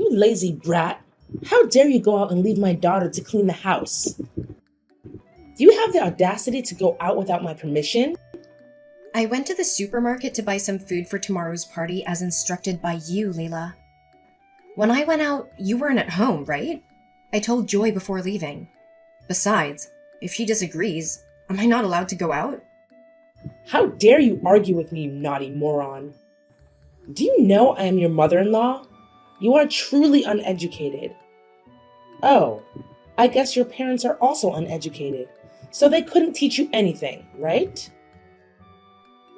You lazy brat! How dare you go out and leave my daughter to clean the house? Do you have the audacity to go out without my permission? I went to the supermarket to buy some food for tomorrow's party as instructed by you, Layla. When I went out, you weren't at home, right? I told Joy before leaving. Besides, if she disagrees, am I not allowed to go out? How dare you argue with me, you naughty moron? Do you know I am your mother-in-law? You are truly uneducated. Oh, I guess your parents are also uneducated, so they couldn't teach you anything, right?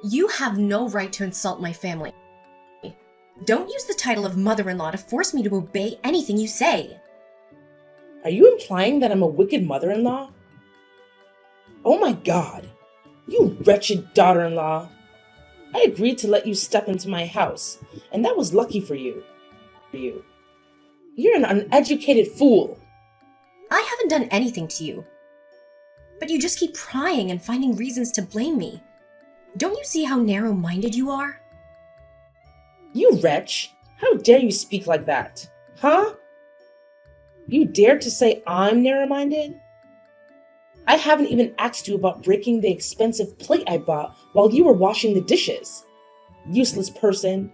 You have no right to insult my family. Don't use the title of mother-in-law to force me to obey anything you say. Are you implying that I'm a wicked mother-in-law? Oh my God, you wretched daughter-in-law. I agreed to let you step into my house, and that was lucky for you. You're an uneducated fool. I haven't done anything to you. But you just keep prying and finding reasons to blame me. Don't you see how narrow-minded you are? You wretch! How dare you speak like that? Huh? You dare to say I'm narrow-minded? I haven't even asked you about breaking the expensive plate I bought while you were washing the dishes. Useless person.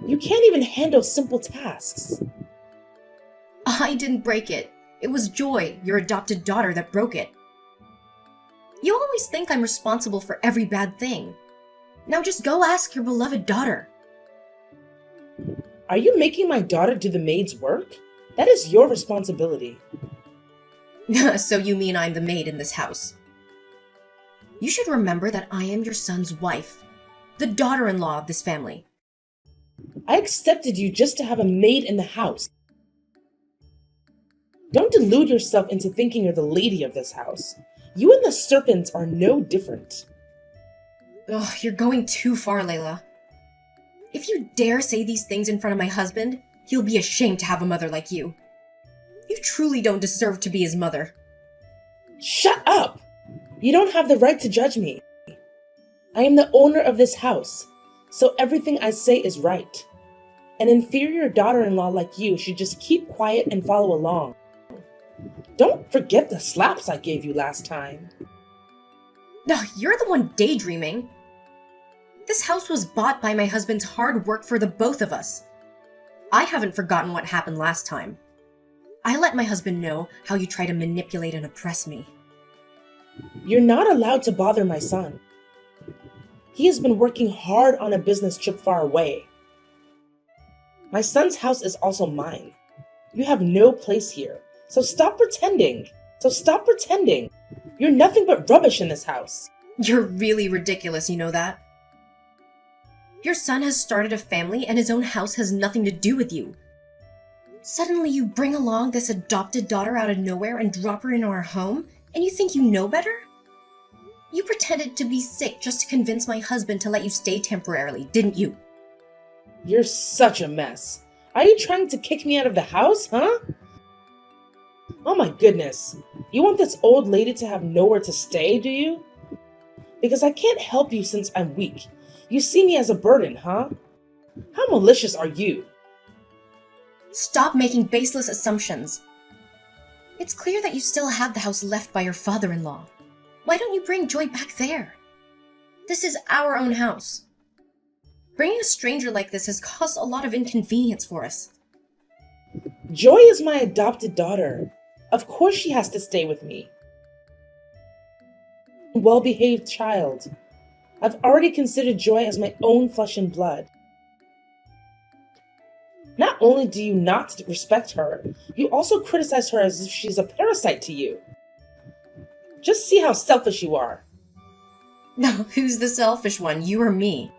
You can't even handle simple tasks. I didn't break it. It was Joy, your adopted daughter, that broke it. You always think I'm responsible for every bad thing. Now just go ask your beloved daughter. Are you making my daughter do the maid's work? That is your responsibility. So you mean I'm the maid in this house? You should remember that I am your son's wife, the daughter-in-law of this family. I accepted you just to have a maid in the house. Don't delude yourself into thinking you're the lady of this house. You and the serpents are no different. Ugh, you're going too far, Layla. If you dare say these things in front of my husband, he'll be ashamed to have a mother like you. You truly don't deserve to be his mother. Shut up! You don't have the right to judge me. I am the owner of this house, so everything I say is right. An inferior daughter-in-law like you should just keep quiet and follow along. Don't forget the slaps I gave you last time. No, you're the one daydreaming. This house was bought by my husband's hard work for the both of us. I haven't forgotten what happened last time. I let my husband know how you try to manipulate and oppress me. You're not allowed to bother my son. He has been working hard on a business trip far away. My son's house is also mine. You have no place here, so stop pretending. You're nothing but rubbish in this house. You're really ridiculous, you know that? Your son has started a family and his own house has nothing to do with you. Suddenly you bring along this adopted daughter out of nowhere and drop her into our home, and you think you know better? You pretended to be sick just to convince my husband to let you stay temporarily, didn't you? You're such a mess. Are you trying to kick me out of the house, huh? Oh my goodness. You want this old lady to have nowhere to stay, do you? Because I can't help you since I'm weak. You see me as a burden, huh? How malicious are you? Stop making baseless assumptions. It's clear that you still have the house left by your father-in-law. Why don't you bring Joy back there? This is our own house. Bringing a stranger like this has caused a lot of inconvenience for us. Joy is my adopted daughter. Of course she has to stay with me. Well-behaved child. I've already considered Joy as my own flesh and blood. Not only do you not respect her, you also criticize her as if she's a parasite to you. Just see how selfish you are. No, who's the selfish one, you or me?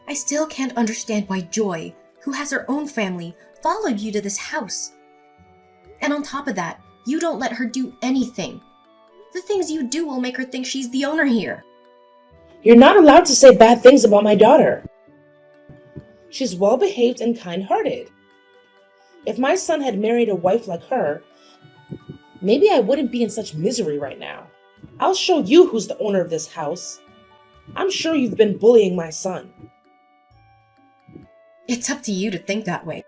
I still can't understand why Joy, who has her own family, followed you to this house. And on top of that, you don't let her do anything. The things you do will make her think she's the owner here. You're not allowed to say bad things about my daughter. She's well-behaved and kind-hearted. If my son had married a wife like her, maybe I wouldn't be in such misery right now. I'll show you who's the owner of this house. I'm sure you've been bullying my son. It's up to you to think that way.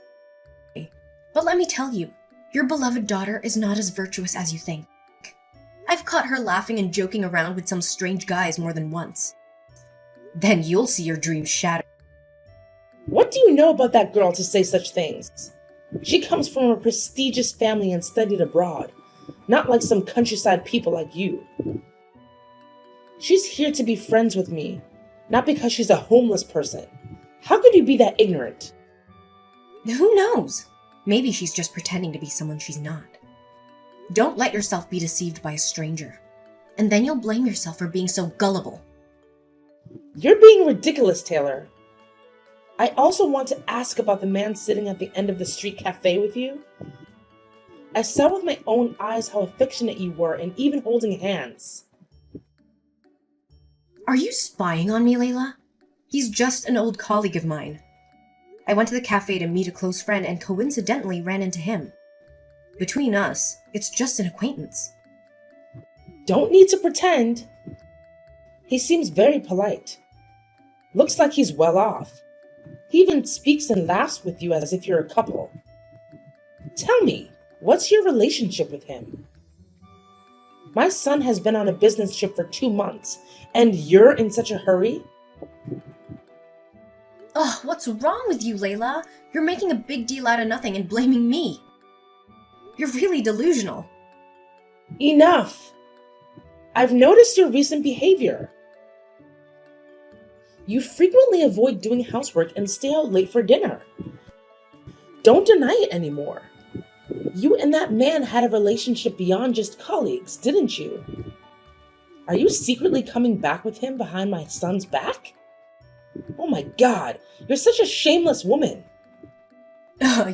But let me tell you, your beloved daughter is not as virtuous as you think. I've caught her laughing and joking around with some strange guys more than once. Then you'll see your dreams shattered. What do you know about that girl to say such things? She comes from a prestigious family and studied abroad, not like some countryside people like you. She's here to be friends with me, not because she's a homeless person. How could you be that ignorant? Who knows? Maybe she's just pretending to be someone she's not. Don't let yourself be deceived by a stranger, and then you'll blame yourself for being so gullible. You're being ridiculous, Taylor. I also want to ask about the man sitting at the end of the street cafe with you. I saw with my own eyes how affectionate you were and even holding hands. Are you spying on me, Layla? He's just an old colleague of mine. I went to the cafe to meet a close friend and coincidentally ran into him. Between us, it's just an acquaintance. Don't need to pretend. He seems very polite. Looks like he's well off. He even speaks and laughs with you as if you're a couple. Tell me, what's your relationship with him? My son has been on a business trip for 2 months, and you're in such a hurry? Ugh, what's wrong with you, Layla? You're making a big deal out of nothing and blaming me. You're really delusional. Enough! I've noticed your recent behavior. You frequently avoid doing housework and stay out late for dinner. Don't deny it anymore. You and that man had a relationship beyond just colleagues, didn't you? Are you secretly coming back with him behind my son's back? Oh my God, you're such a shameless woman.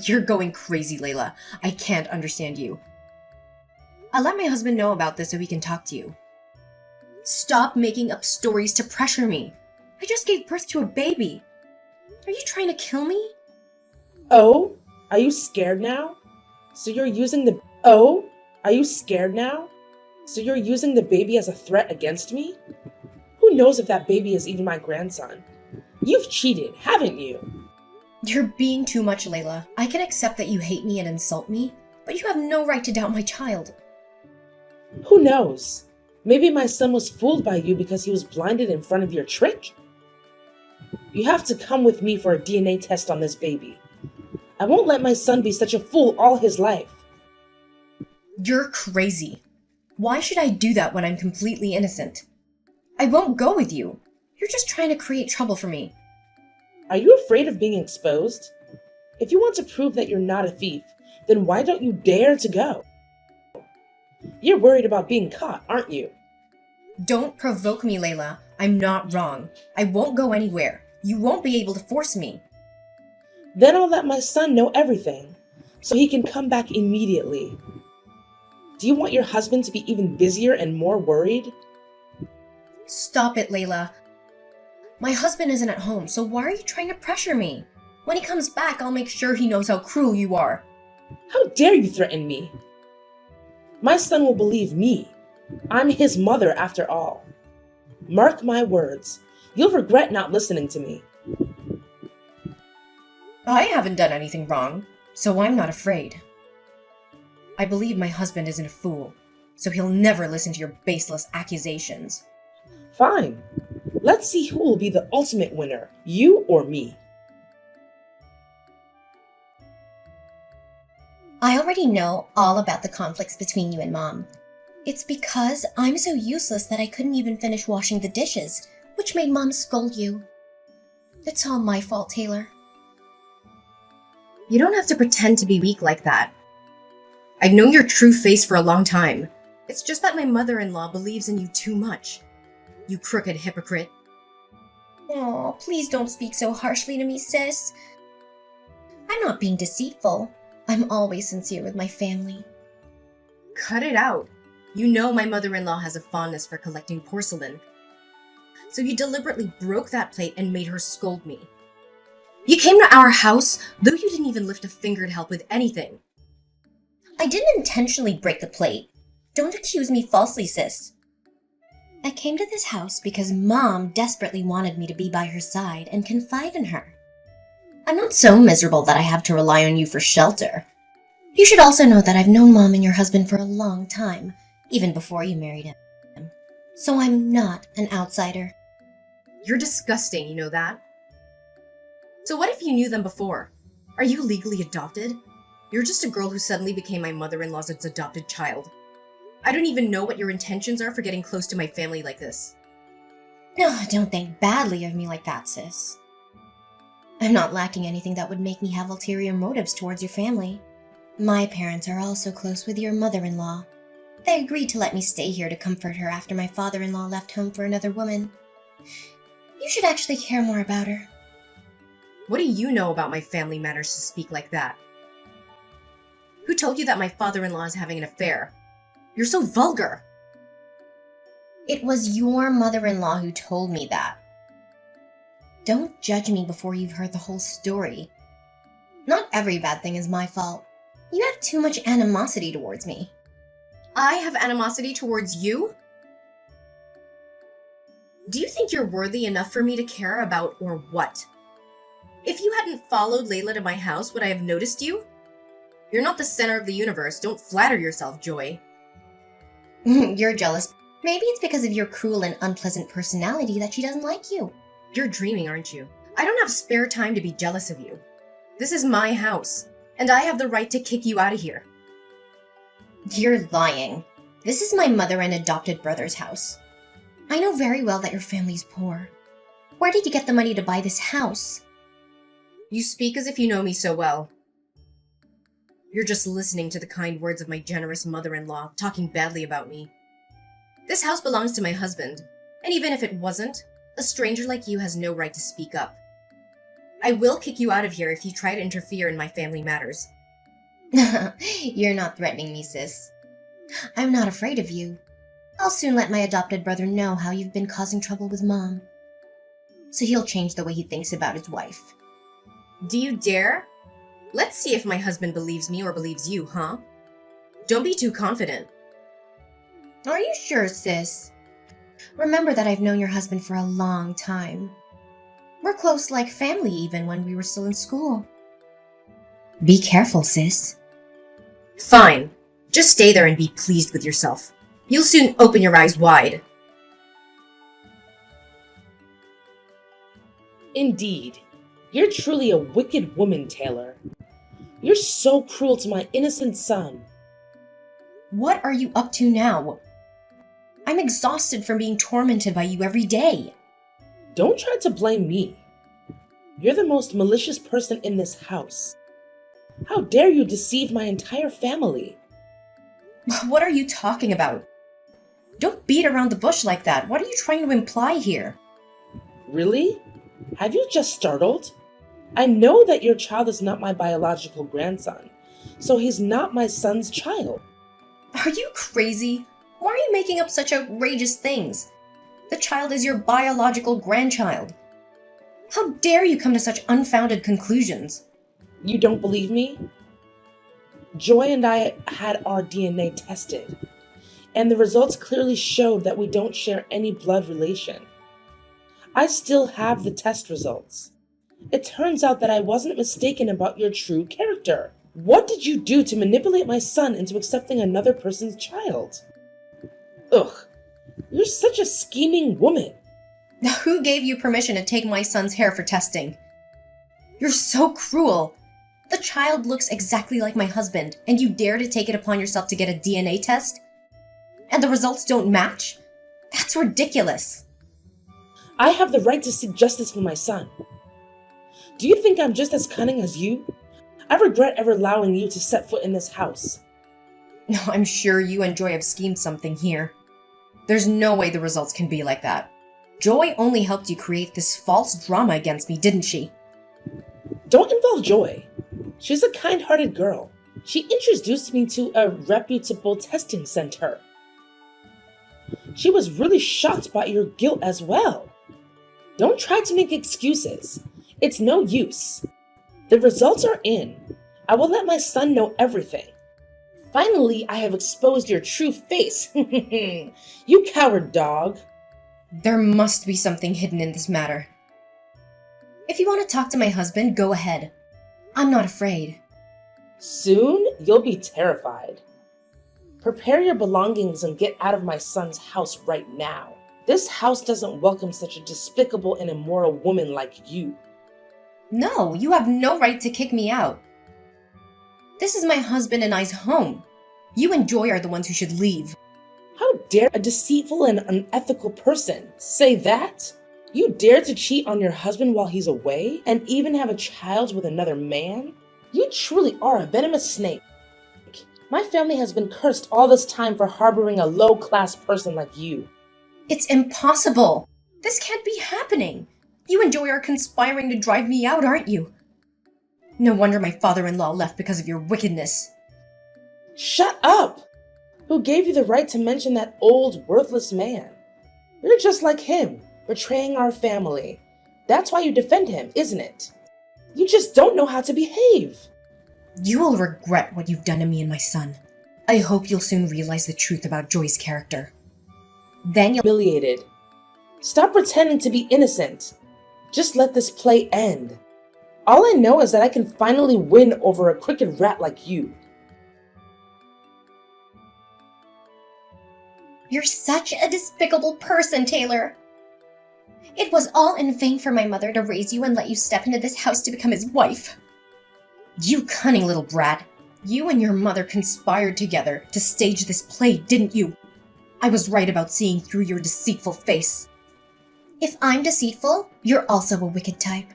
You're going crazy, Layla. I can't understand you. I'll let my husband know about this so he can talk to you. Stop making up stories to pressure me. I just gave birth to a baby. Are you trying to kill me? Oh, are you scared now? So you're using the baby as a threat against me? Who knows if that baby is even my grandson? You've cheated, haven't you? You're being too much, Layla. I can accept that you hate me and insult me, but you have no right to doubt my child. Who knows? Maybe my son was fooled by you because he was blinded in front of your trick? You have to come with me for a DNA test on this baby. I won't let my son be such a fool all his life. You're crazy. Why should I do that when I'm completely innocent? I won't go with you. You're just trying to create trouble for me. Are you afraid of being exposed? If you want to prove that you're not a thief, then why don't you dare to go? You're worried about being caught, aren't you? Don't provoke me, Layla. I'm not wrong. I won't go anywhere. You won't be able to force me. Then I'll let my son know everything, so he can come back immediately. Do you want your husband to be even busier and more worried? Stop it, Layla. My husband isn't at home, so why are you trying to pressure me? When he comes back, I'll make sure he knows how cruel you are. How dare you threaten me? My son will believe me. I'm his mother after all. Mark my words. You'll regret not listening to me. I haven't done anything wrong, so I'm not afraid. I believe my husband isn't a fool, so he'll never listen to your baseless accusations. Fine. Let's see who will be the ultimate winner, you or me. I already know all about the conflicts between you and Mom. It's because I'm so useless that I couldn't even finish washing the dishes, which made Mom scold you. It's all my fault, Taylor. You don't have to pretend to be weak like that. I've known your true face for a long time. It's just that my mother-in-law believes in you too much. You crooked hypocrite. Oh, please don't speak so harshly to me, sis. I'm not being deceitful. I'm always sincere with my family. Cut it out. You know my mother-in-law has a fondness for collecting porcelain. So you deliberately broke that plate and made her scold me. You came to our house, though you didn't even lift a finger to help with anything. I didn't intentionally break the plate. Don't accuse me falsely, sis. I came to this house because Mom desperately wanted me to be by her side and confide in her. I'm not so miserable that I have to rely on you for shelter. You should also know that I've known Mom and your husband for a long time, even before you married him. So I'm not an outsider. You're disgusting, you know that? So what if you knew them before? Are you legally adopted? You're just a girl who suddenly became my mother-in-law's adopted child. I don't even know what your intentions are for getting close to my family like this. No, don't think badly of me like that, sis. I'm not lacking anything that would make me have ulterior motives towards your family. My parents are also close with your mother-in-law. They agreed to let me stay here to comfort her after my father-in-law left home for another woman. You should actually care more about her. What do you know about my family matters to speak like that? Who told you that my father-in-law is having an affair? You're so vulgar! It was your mother-in-law who told me that. Don't judge me before you've heard the whole story. Not every bad thing is my fault. You have too much animosity towards me. I have animosity towards you? Do you think you're worthy enough for me to care about, or what? If you hadn't followed Layla to my house, would I have noticed you? You're not the center of the universe. Don't flatter yourself, Joy. You're jealous. Maybe it's because of your cruel and unpleasant personality that she doesn't like you. You're dreaming, aren't you? I don't have spare time to be jealous of you. This is my house, and I have the right to kick you out of here. You're lying. This is my mother and adopted brother's house. I know very well that your family's poor. Where did you get the money to buy this house? You speak as if you know me so well. You're just listening to the kind words of my generous mother-in-law talking badly about me. This house belongs to my husband, and even if it wasn't, a stranger like you has no right to speak up. I will kick you out of here if you try to interfere in my family matters. You're not threatening me, sis. I'm not afraid of you. I'll soon let my adopted brother know how you've been causing trouble with Mom. So he'll change the way he thinks about his wife. Do you dare? Let's see if my husband believes me or believes you, huh? Don't be too confident. Are you sure, sis? Remember that I've known your husband for a long time. We're close like family even when we were still in school. Be careful, sis. Fine. Just stay there and be pleased with yourself. You'll soon open your eyes wide. Indeed, you're truly a wicked woman, Taylor. You're so cruel to my innocent son. What are you up to now? I'm exhausted from being tormented by you every day. Don't try to blame me. You're the most malicious person in this house. How dare you deceive my entire family? What are you talking about? Don't beat around the bush like that. What are you trying to imply here? Really? Have you just startled? I know that your child is not my biological grandson, so he's not my son's child. Are you crazy? Why are you making up such outrageous things? The child is your biological grandchild. How dare you come to such unfounded conclusions? You don't believe me? Joy and I had our DNA tested, and the results clearly showed that we don't share any blood relation. I still have the test results. It turns out that I wasn't mistaken about your true character. What did you do to manipulate my son into accepting another person's child? Ugh, you're such a scheming woman. Who gave you permission to take my son's hair for testing? You're so cruel. The child looks exactly like my husband, and you dare to take it upon yourself to get a DNA test? And the results don't match? That's ridiculous. I have the right to seek justice for my son. Do you think I'm just as cunning as you? I regret ever allowing you to set foot in this house. I'm sure you and Joy have schemed something here. There's no way the results can be like that. Joy only helped you create this false drama against me, didn't she? Don't involve Joy. She's a kind-hearted girl. She introduced me to a reputable testing center. She was really shocked by your guilt as well. Don't try to make excuses. It's no use. The results are in. I will let my son know everything. Finally, I have exposed your true face. You coward dog. There must be something hidden in this matter. If you want to talk to my husband, go ahead. I'm not afraid. Soon, you'll be terrified. Prepare your belongings and get out of my son's house right now. This house doesn't welcome such a despicable and immoral woman like you. No, you have no right to kick me out. This is my husband and I's home. You and Joy are the ones who should leave. How dare a deceitful and unethical person say that? You dare to cheat on your husband while he's away and even have a child with another man? You truly are a venomous snake. My family has been cursed all this time for harboring a low-class person like you. It's impossible. This can't be happening. You and Joy are conspiring to drive me out, aren't you? No wonder my father-in-law left because of your wickedness. Shut up! Who gave you the right to mention that old, worthless man? You're just like him, betraying our family. That's why you defend him, isn't it? You just don't know how to behave. You will regret what you've done to me and my son. I hope you'll soon realize the truth about Joy's character. Then you'll— Humiliated. Stop pretending to be innocent. Just let this play end. All I know is that I can finally win over a crooked rat like you. You're such a despicable person, Taylor. It was all in vain for my mother to raise you and let you step into this house to become his wife. You cunning little brat. You and your mother conspired together to stage this play, didn't you? I was right about seeing through your deceitful face. If I'm deceitful, you're also a wicked type.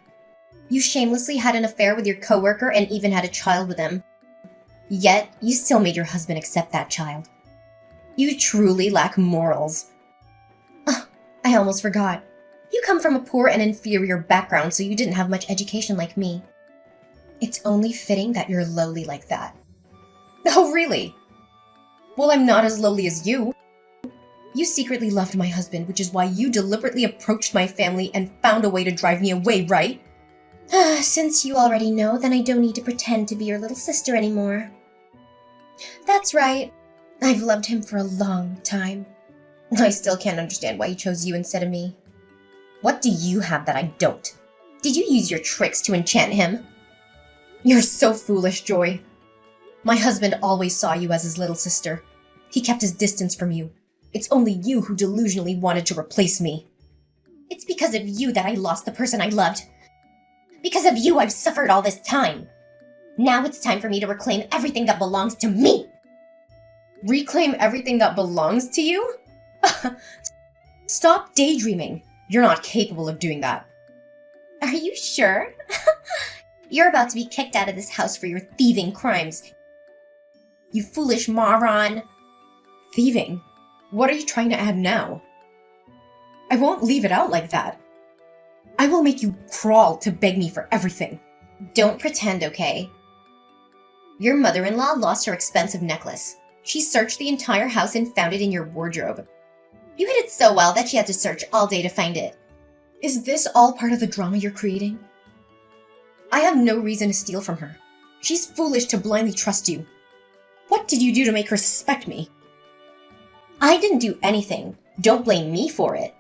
You shamelessly had an affair with your coworker and even had a child with him. Yet, you still made your husband accept that child. You truly lack morals. I almost forgot. You come from a poor and inferior background, so you didn't have much education like me. It's only fitting that you're lowly like that. Oh, really? Well, I'm not as lowly as you. You secretly loved my husband, which is why you deliberately approached my family and found a way to drive me away, right? Since you already know, then I don't need to pretend to be your little sister anymore. That's right. I've loved him for a long time. I still can't understand why he chose you instead of me. What do you have that I don't? Did you use your tricks to enchant him? You're so foolish, Joy. My husband always saw you as his little sister. He kept his distance from you. It's only you who delusionally wanted to replace me. It's because of you that I lost the person I loved. Because of you, I've suffered all this time. Now it's time for me to reclaim everything that belongs to me. Reclaim everything that belongs to you? Stop daydreaming. You're not capable of doing that. Are you sure? You're about to be kicked out of this house for your thieving crimes. You foolish moron. Thieving? What are you trying to add now? I won't leave it out like that. I will make you crawl to beg me for everything. Don't pretend, okay? Your mother-in-law lost her expensive necklace. She searched the entire house and found it in your wardrobe. You hid it so well that she had to search all day to find it. Is this all part of the drama you're creating? I have no reason to steal from her. She's foolish to blindly trust you. What did you do to make her suspect me? I didn't do anything. Don't blame me for it.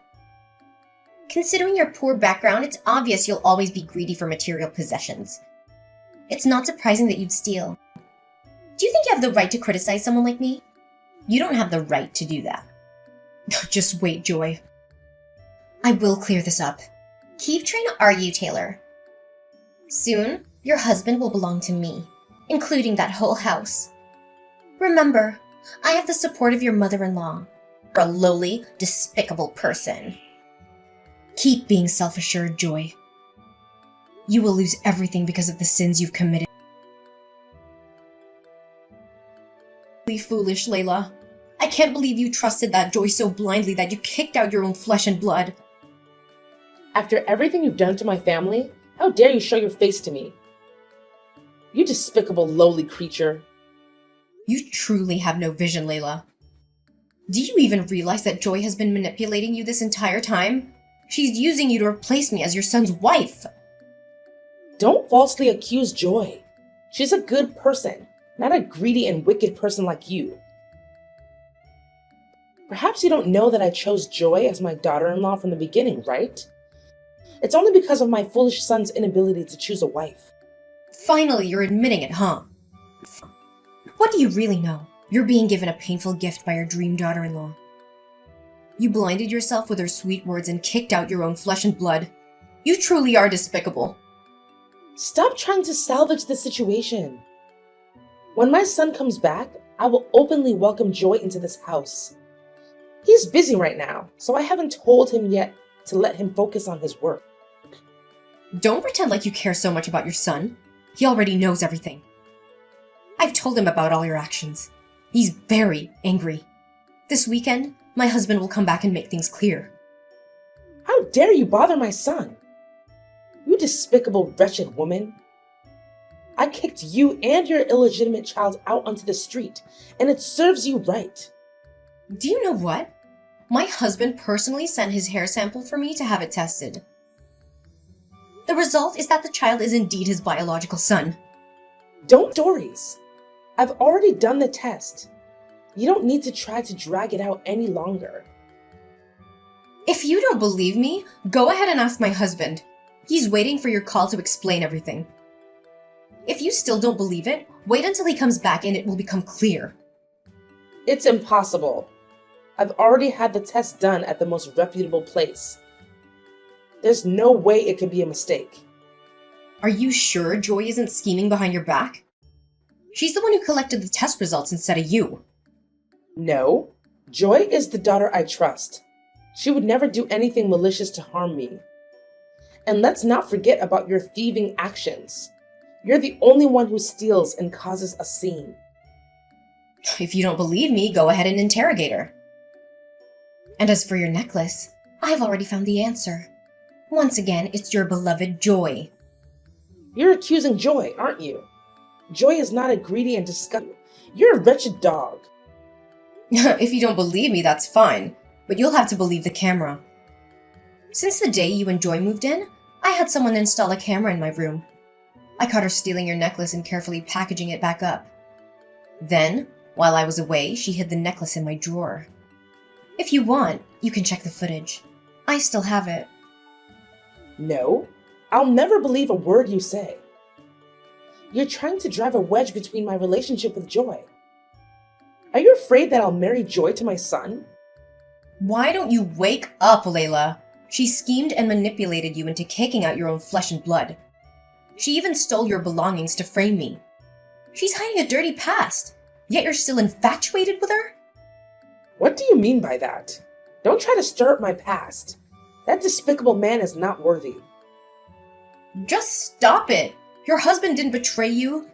Considering your poor background, it's obvious you'll always be greedy for material possessions. It's not surprising that you'd steal. Do you think you have the right to criticize someone like me? You don't have the right to do that. Just wait, Joy. I will clear this up. Keep trying to argue, Taylor. Soon, your husband will belong to me, including that whole house. Remember, I have the support of your mother-in-law. You're a lowly, despicable person. Keep being self-assured, Joy. You will lose everything because of the sins you've committed. Foolish, Layla. I can't believe you trusted that Joy so blindly that you kicked out your own flesh and blood. After everything you've done to my family, how dare you show your face to me? You despicable, lowly creature. You truly have no vision, Layla. Do you even realize that Joy has been manipulating you this entire time? She's using you to replace me as your son's wife. Don't falsely accuse Joy. She's a good person, not a greedy and wicked person like you. Perhaps you don't know that I chose Joy as my daughter-in-law from the beginning, right? It's only because of my foolish son's inability to choose a wife. Finally, you're admitting it, huh? What do you really know? You're being given a painful gift by your dream daughter-in-law. You blinded yourself with her sweet words and kicked out your own flesh and blood. You truly are despicable. Stop trying to salvage the situation. When my son comes back, I will openly welcome Joy into this house. He's busy right now, so I haven't told him yet to let him focus on his work. Don't pretend like you care so much about your son. He already knows everything. I've told him about all your actions. He's very angry. This weekend, my husband will come back and make things clear. How dare you bother my son? You despicable, wretched woman. I kicked you and your illegitimate child out onto the street, and it serves you right. Do you know what? My husband personally sent his hair sample for me to have it tested. The result is that the child is indeed his biological son. Don't stories. I've already done the test. You don't need to try to drag it out any longer. If you don't believe me, go ahead and ask my husband. He's waiting for your call to explain everything. If you still don't believe it, wait until he comes back and it will become clear. It's impossible. I've already had the test done at the most reputable place. There's no way it could be a mistake. Are you sure Joy isn't scheming behind your back? She's the one who collected the test results instead of you. No, Joy is the daughter I trust. She would never do anything malicious to harm me. And let's not forget about your thieving actions. You're the only one who steals and causes a scene. If you don't believe me, go ahead and interrogate her. And as for your necklace, I've already found the answer. Once again, it's your beloved Joy. You're accusing Joy, aren't you? Joy is not a greedy and disgusting. You're a wretched dog. If you don't believe me, that's fine, but you'll have to believe the camera. Since the day you and Joy moved in, I had someone install a camera in my room. I caught her stealing your necklace and carefully packaging it back up. Then, while I was away, she hid the necklace in my drawer. If you want, you can check the footage. I still have it. No, I'll never believe a word you say. You're trying to drive a wedge between my relationship with Joy. Are you afraid that I'll marry Joy to my son? Why don't you wake up, Layla? She schemed and manipulated you into kicking out your own flesh and blood. She even stole your belongings to frame me. She's hiding a dirty past, yet you're still infatuated with her? What do you mean by that? Don't try to stir up my past. That despicable man is not worthy. Just stop it! Your husband didn't betray you.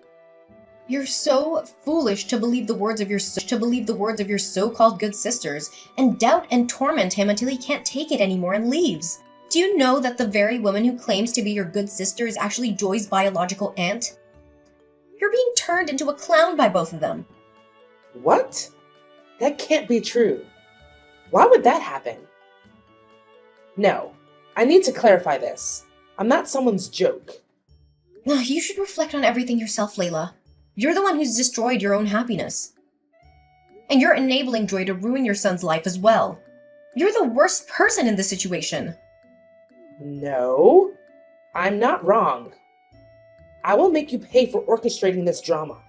You're so foolish to believe the words of your so-called good sisters and doubt and torment him until he can't take it anymore and leaves. Do you know that the very woman who claims to be your good sister is actually Joy's biological aunt? You're being turned into a clown by both of them. What? That can't be true. Why would that happen? No, I need to clarify this. I'm not someone's joke. You should reflect on everything yourself, Layla. You're the one who's destroyed your own happiness. And you're enabling Joy to ruin your son's life as well. You're the worst person in this situation. No, I'm not wrong. I will make you pay for orchestrating this drama.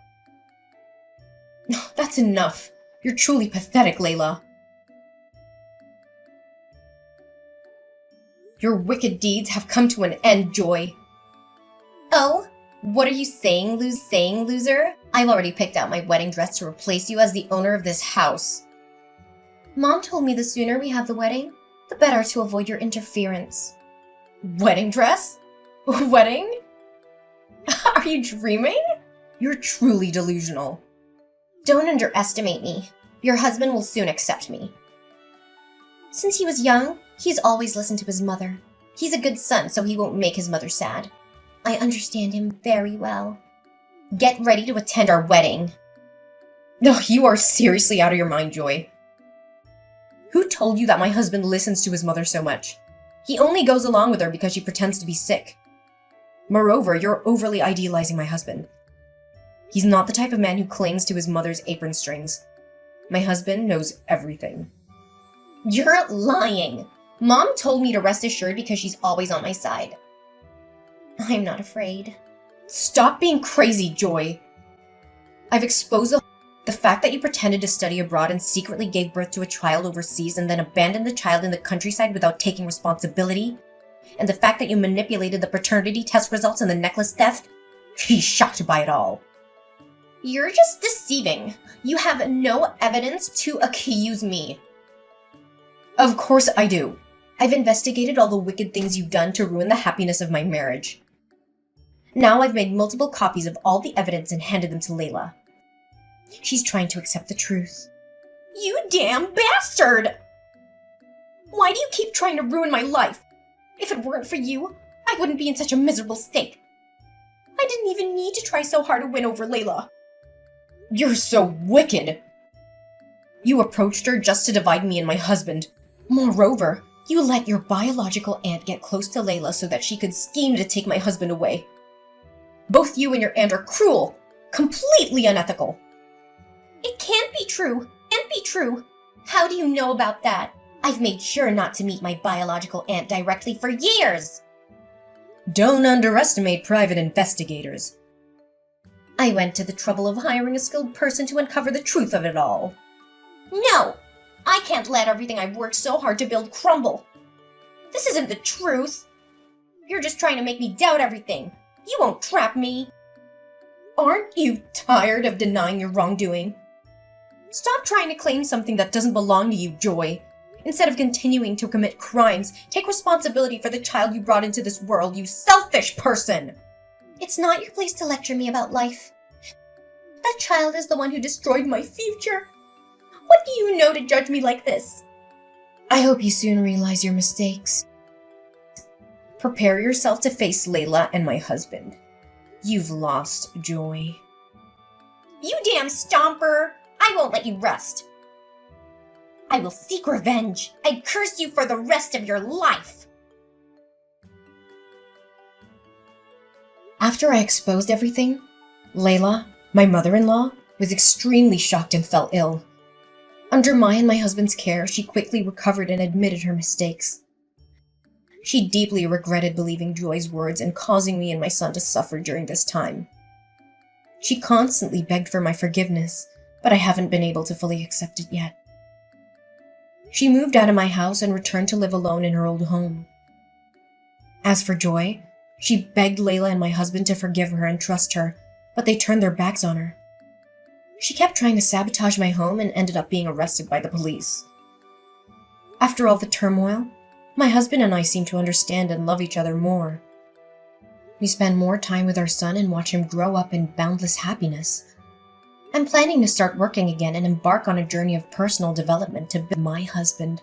That's enough. You're truly pathetic, Layla. Your wicked deeds have come to an end, Joy. Oh, what are you saying, loser? I've already picked out my wedding dress to replace you as the owner of this house. Mom told me the sooner we have the wedding, the better to avoid your interference. Wedding dress? Wedding? Are you dreaming? You're truly delusional. Don't underestimate me. Your husband will soon accept me. Since he was young, he's always listened to his mother. He's a good son, so he won't make his mother sad. I understand him very well. Get ready to attend our wedding. No, you are seriously out of your mind, Joy. Who told you that my husband listens to his mother so much? He only goes along with her because she pretends to be sick. Moreover, you're overly idealizing my husband. He's not the type of man who clings to his mother's apron strings. My husband knows everything. You're lying. Mom told me to rest assured because she's always on my side. I'm not afraid. Stop being crazy, Joy. I've exposed the fact that you pretended to study abroad and secretly gave birth to a child overseas and then abandoned the child in the countryside without taking responsibility, and the fact that you manipulated the paternity test results and the necklace theft. He's shocked by it all. You're just deceiving. You have no evidence to accuse me. Of course I do. I've investigated all the wicked things you've done to ruin the happiness of my marriage. Now I've made multiple copies of all the evidence and handed them to Layla. She's trying to accept the truth. You damn bastard! Why do you keep trying to ruin my life? If it weren't for you, I wouldn't be in such a miserable state. I didn't even need to try so hard to win over Layla. You're so wicked! You approached her just to divide me and my husband. Moreover, you let your biological aunt get close to Layla so that she could scheme to take my husband away. Both you and your aunt are cruel, completely unethical. It can't be true. Can't be true. How do you know about that? I've made sure not to meet my biological aunt directly for years. Don't underestimate private investigators. I went to the trouble of hiring a skilled person to uncover the truth of it all. No! I can't let everything I've worked so hard to build crumble. This isn't the truth. You're just trying to make me doubt everything. You won't trap me. Aren't you tired of denying your wrongdoing? Stop trying to claim something that doesn't belong to you, Joy. Instead of continuing to commit crimes, take responsibility for the child you brought into this world, you selfish person! It's not your place to lecture me about life. That child is the one who destroyed my future. What do you know to judge me like this? I hope you soon realize your mistakes. Prepare yourself to face Layla and my husband. You've lost, Joy. You damn stomper! I won't let you rest. I will seek revenge. I'd curse you for the rest of your life. After I exposed everything, Layla, my mother-in-law, was extremely shocked and fell ill. Under my and my husband's care, she quickly recovered and admitted her mistakes. She deeply regretted believing Joy's words and causing me and my son to suffer during this time. She constantly begged for my forgiveness, but I haven't been able to fully accept it yet. She moved out of my house and returned to live alone in her old home. As for Joy, she begged Layla and my husband to forgive her and trust her, but they turned their backs on her. She kept trying to sabotage my home and ended up being arrested by the police. After all the turmoil, my husband and I seem to understand and love each other more. We spend more time with our son and watch him grow up in boundless happiness. I'm planning to start working again and embark on a journey of personal development to be my husband.